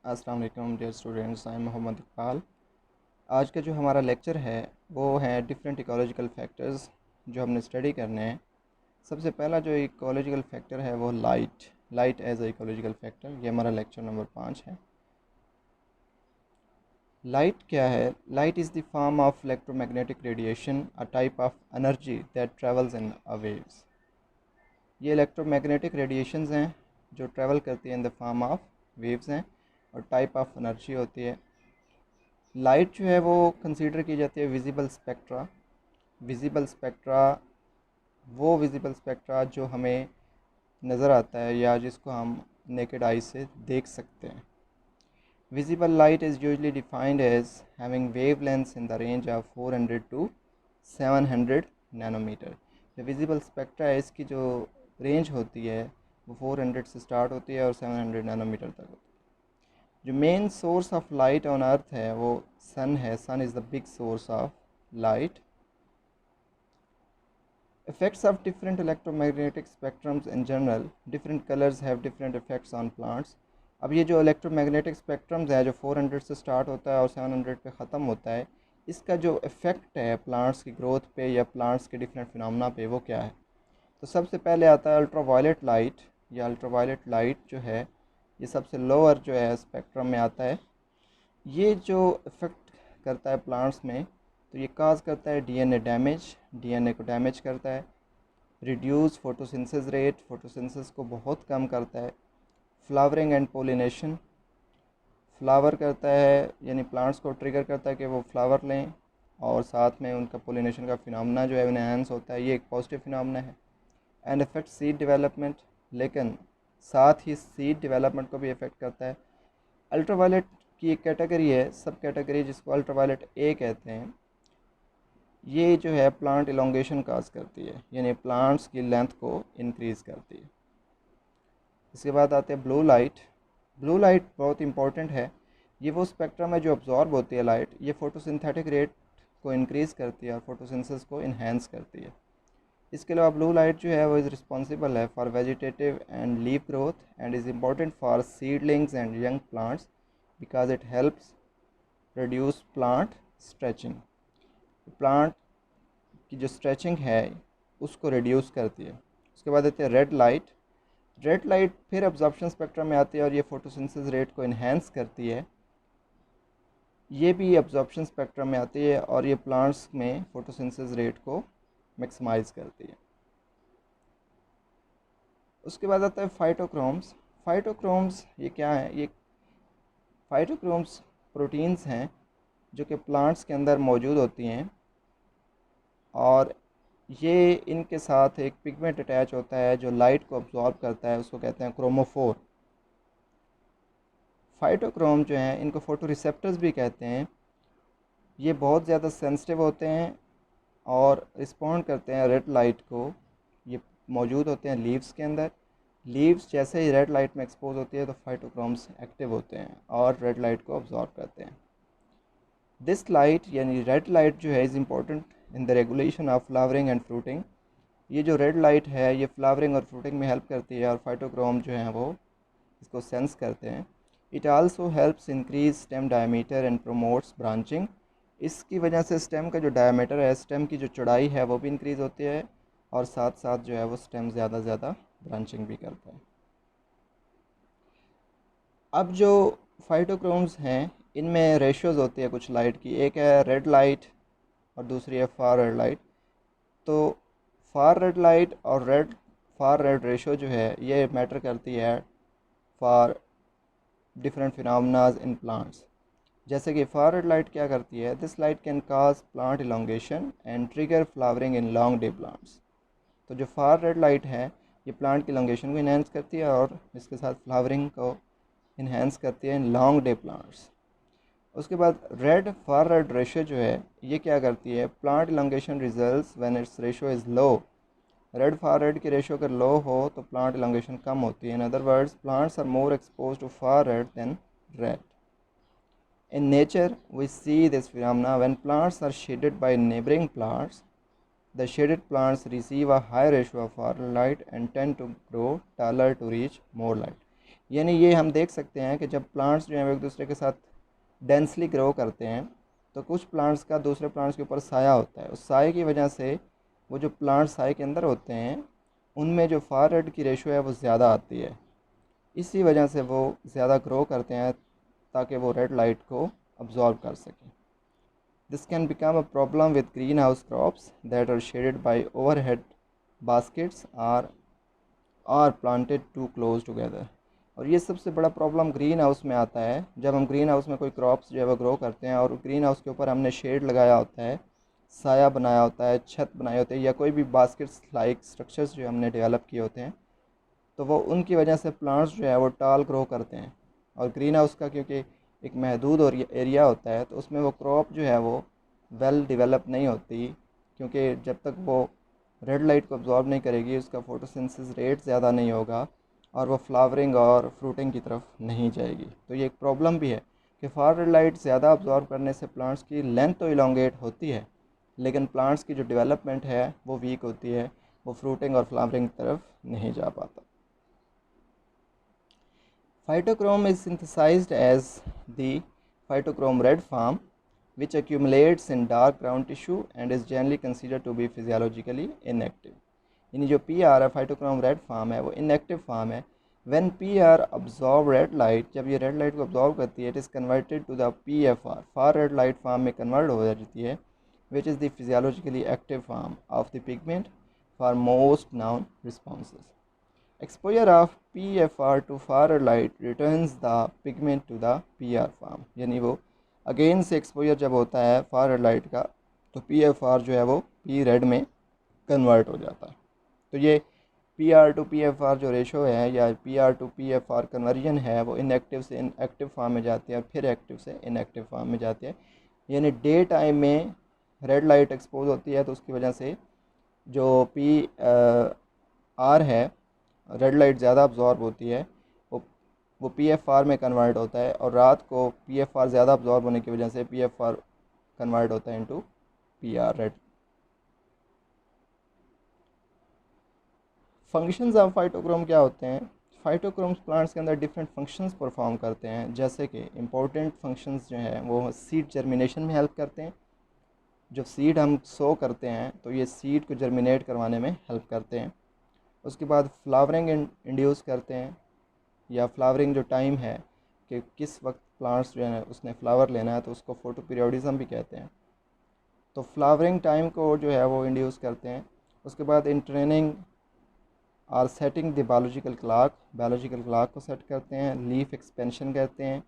अस्सलाम वालेकुम dear students, I am Mohammad Iqbal. आज का जो हमारा लेक्चर है वो है डिफरेंट इकोलॉजिकल फैक्टर्स जो हमने स्टडी करने हैं। सबसे पहला जो इकोलॉजिकल फैक्टर है वो light as a ecological factor. ये हमारा लेक्चर नंबर 5 है। लाइट क्या है? Light is the form of electromagnetic radiation, a type of energy that travels in a waves. ये इलेक्ट्रोमैग्नेटिक रेडिएशंस हैं जो ट्रैवल करती हैं in the form of waves हैं, और टाइप ऑफ एनर्जी होती है। लाइट जो है वो कंसीडर की जाती है विजिबल स्पेक्ट्रा। विजिबल स्पेक्ट्रा वो विजिबल स्पेक्ट्रा जो हमें नज़र आता है या जिसको हम नेकेड आई से देख सकते हैं। Visible light is usually defined as having wavelengths in the range of 400 to 700 nanometre. जो विजिबल स्पेक्ट्रा है इसकी जो रेंज होती है वो 400 से स्टार्ट होती है और 700 नैनोमीटर तक होती है। जो main source of light on earth है वो सन है। Sun is the big source of light. Effects of different electromagnetic spectrums in general. Different colors have different effects on plants. अब ये जो इलेक्ट्रोमैग्नेटिक स्पेक्ट्रम्स है जो 400 से स्टार्ट होता है और 700 पे ख़त्म होता है, इसका जो इफ़ेक्ट है प्लांट्स की ग्रोथ पे या प्लांट्स के डिफरेंट फिनोमेना पे वो क्या है? तो सबसे पहले आता है अल्ट्रावायलेट लाइट। या अल्ट्रावायलेट लाइट जो है ये सबसे लोअर जो है स्पेक्ट्रम में आता है। ये जो इफ़ेक्ट करता है प्लांट्स में, तो ये काज करता है डीएनए डैमेज, डीएनए को डैमेज करता है। रिड्यूस फोटोसिंथेसिस रेट, फोटोसिंथेसिस को बहुत कम करता है। फ्लावरिंग एंड पोलिनेशन, फ्लावर करता है यानी प्लांट्स को ट्रिगर करता है कि वो फ्लावर लें, और साथ में उनका पोलिनेशन का फिनोमेना जो है एनहांस होता है। ये एक पॉजिटिव फिनोमेना है। एंड इफेक्ट सीड डेवलपमेंट, लेकिन साथ ही सीड डेवलपमेंट को भी इफ़ेक्ट करता है। अल्ट्रावायलेट की एक कैटेगरी है, सब कैटेगरी, जिसको अल्ट्रावायलेट ए कहते हैं। ये जो है प्लांट इलोंगेशन काज करती है, यानी प्लांट्स की लेंथ को इंक्रीज़ करती है। इसके बाद आते हैं ब्लू लाइट। ब्लू लाइट बहुत इंपॉर्टेंट है। ये वो स्पेक्ट्रम है जो अब्जॉर्ब होती है लाइट। ये फोटोसिंथेटिक रेट को इंक्रीज़ करती है और फोटोसिंथेसिस को इन्हेंस करती है। इसके अलावा ब्लू लाइट जो है वो इज़ रिस्पॉन्सिबल है for vegetative and leaf growth and is important for seedlings and young plants because it helps reduce plant stretching. Plant की जो स्ट्रेचिंग है उसको रिड्यूस करती है। उसके बाद आती है रेड लाइट। रेड लाइट फिर अब्जॉर्प्शन स्पेक्ट्रम में आती है और ये फोटोसिंथेसिस रेट को इन्हेंस करती है। ये भी अब्जॉर्प्शन स्पेक्ट्रम में आती है और ये प्लांट्स में फोटोसिंथेसिस रेट को मैक्सिमाइज करती है। उसके बाद आता है फाइटोक्रोम्स। फाइटोक्रोम्स ये क्या है? ये फाइटोक्रोम्स प्रोटीन्स हैं जो कि प्लांट्स के अंदर मौजूद होती हैं, और ये इनके साथ एक पिगमेंट अटैच होता है जो लाइट को अब्जॉर्ब करता है, उसको कहते हैं क्रोमोफोर। फाइटोक्रोम जो हैं इनको फोटो रिसेप्टर्स भी कहते हैं। ये बहुत ज़्यादा सेंसिटिव होते हैं और रिस्पॉन्ड करते हैं रेड लाइट को। ये मौजूद होते हैं लीव्स के अंदर। लीव्स जैसे ही रेड लाइट में एक्सपोज होती है तो फाइटोक्रोम्स एक्टिव होते हैं और रेड लाइट को अब्जॉर्ब करते हैं। दिस लाइट यानी रेड लाइट जो है is important in the regulation of flowering and fruiting. ये जो रेड लाइट है ये फ्लावरिंग और फ्रूटिंग में हेल्प करती है और फाइटोक्रोम जो हैं वो इसको सेंस करते हैं। It also helps increase stem diameter and promotes branching. इसकी वजह से स्टेम का जो डायमीटर है, स्टेम की जो चौड़ाई है वो भी इंक्रीज़ होती है, और साथ साथ जो है वो स्टेम ज़्यादा से ज़्यादा ब्रांचिंग भी करता है। अब जो फाइटोक्रोम्स हैं इनमें रेशियोज़ होती है कुछ लाइट की। एक है रेड लाइट और दूसरी है फार रेड लाइट। तो फार रेड लाइट और फार रेड रेशो जो है ये मैटर करती है फॉर डिफरेंट फिनोमेनाज इन प्लांट्स। जैसे कि फार रेड लाइट क्या करती है? This light can cause plant elongation and trigger flowering in long day plants. तो जो फार रेड लाइट है ये प्लांट की इलोंगेशन को इन्हेंस करती है और इसके साथ फ्लावरिंग को इन्हेंस करती है इन लॉन्ग डे प्लांट्स। उसके बाद रेड फार रेड रेशो जो है ये क्या करती है? Plant elongation results when its ratio is low. Red far red की रेशो अगर लो हो तो प्लांट इलोंगेशन कम होती है। In other words plants are more expose to far red than red. In nature, we see this phenomena when plants are shaded by neighboring plants. The shaded plants receive a high ratio of far light and tend to grow taller to reach more light. यानी ये हम देख सकते हैं कि जब plants जो हैं वो एक दूसरे के साथ डेंसली ग्रो करते हैं तो कुछ प्लांट्स का दूसरे प्लांट्स के ऊपर साया होता है। उस साए की वजह से वो जो प्लांट्स साए के अंदर होते हैं उनमें जो फार रेड की रेशो है वो ज़्यादा आती है। इसी वजह से वो ज़्यादा ग्रो करते हैं ताकि वो रेड लाइट को अब्जॉर्ब कर सकें। This can become a problem with greenhouse crops that are shaded by overhead baskets or planted too close together. और ये सबसे बड़ा प्रॉब्लम ग्रीन हाउस में आता है जब हम ग्रीन हाउस में कोई क्रॉप्स जो है वो ग्रो करते हैं और ग्रीन हाउस के ऊपर हमने शेड लगाया होता है, साया बनाया होता है, छत बनाए होते हैं या कोई भी बास्केट्स लाइक स्ट्रक्चर्स जो हमने डेवलप किए होते हैं, तो वो उनकी वजह से प्लांट्स जो है वो टाल ग्रो करते हैं। और ग्रीन हाउस का क्योंकि एक महदूद और एरिया होता है तो उसमें वो क्रॉप जो है वो वेल डेवलप नहीं होती, क्योंकि जब तक वो रेड लाइट को अब्जॉर्ब नहीं करेगी उसका फोटोसिंथेसिस रेट ज़्यादा नहीं होगा और वो फ्लावरिंग और फ्रूटिंग की तरफ नहीं जाएगी। तो ये एक प्रॉब्लम भी है कि फार रेड लाइट ज़्यादा अब्जॉर्ब करने से प्लांट्स की लेंथ तो इलोंगेट होती है लेकिन प्लांट्स की जो डेवलपमेंट है वो वीक होती है, वो फ्रूटिंग और फ्लावरिंग की तरफ नहीं जा पाता। Phytochrome is synthesized as the phytochrome red form, which accumulates in dark ground tissue and is generally considered to be physiologically inactive. यानी जो पी आर है फाइटोक्रोम रेड फॉर्म है वो इनएक्टिव फॉर्म है। When P R absorb red light, जब ये red light को absorb करती है, it is converted to the P F R, far red light form में कन्वर्ट हो जाती है, which is the physiologically active form of the pigment for most known responses. Exposure of PFR to far light returns the pigment to the PR form। यानी वो again से exposure जब होता है फार लाइट का तो PFR जो है वो P रेड में कन्वर्ट हो जाता है। तो ये PR टू PFR जो रेशो है या PR टू PFR कन्वर्जन है वो इनएक्टिव से एक्टिव फॉर्म में जाती है और फिर एक्टिव से इनएक्टिव फॉर्म में जाती है। यानी डे टाइम में रेड लाइट एक्सपोज होती है तो उसकी वजह से जो PR है रेड लाइट ज़्यादा अब्जॉर्ब होती है, वो PFR में कन्वर्ट होता है और रात को PFR ज़्यादा अब्जॉर्ब होने की वजह से PFR कन्वर्ट होता है into PR red. Functions of phytochrome क्या होते हैं? फाइटोक्रोम्स प्लांट्स के अंदर डिफरेंट फंक्शंस परफॉर्म करते हैं, जैसे कि इंपॉर्टेंट फंक्शंस जो हैं वो सीड जर्मिनेशन में हेल्प करते हैं। जब सीड हम सो करते हैं तो ये सीड को जर्मिनेट करवाने में हेल्प करते हैं। उसके बाद फ्लावरिंग इंड्यूस करते हैं, या फ्लावरिंग जो टाइम है कि किस वक्त प्लांट्स जो है उसने फ्लावर लेना है तो उसको फोटो पीरियोडिज्म भी कहते हैं। तो फ्लावरिंग टाइम को जो है वो इंड्यूस करते हैं। उसके बाद entraining or setting the biological clock को सेट करते हैं। लीफ एक्सपेंशन करते हैं,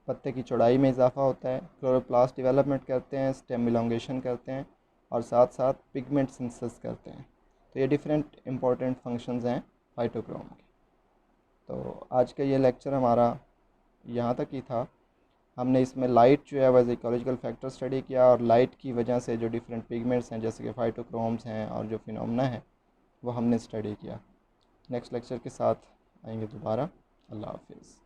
पत्ते की चौड़ाई में इजाफा होता है। क्लोरोप्लास्ट डेवलपमेंट करते हैं, स्टेम इलोंगेशन करते हैं और साथ साथ पिगमेंट सिंथेसिस करते हैं। तो ये डिफरेंट इंपॉर्टेंट फंक्शंस हैं फाइटोक्रोम के। तो आज का ये लेक्चर हमारा यहाँ तक ही था। हमने इसमें लाइट जो है वह इकोलॉजिकल फैक्टर स्टडी किया और लाइट की वजह से जो डिफरेंट पिगमेंट्स हैं जैसे कि फाइटोक्रोम्स हैं और जो फिनोमेना है वो हमने स्टडी किया। नेक्स्ट लेक्चर के साथ आएंगे दोबारा। अल्लाह हाफिज़।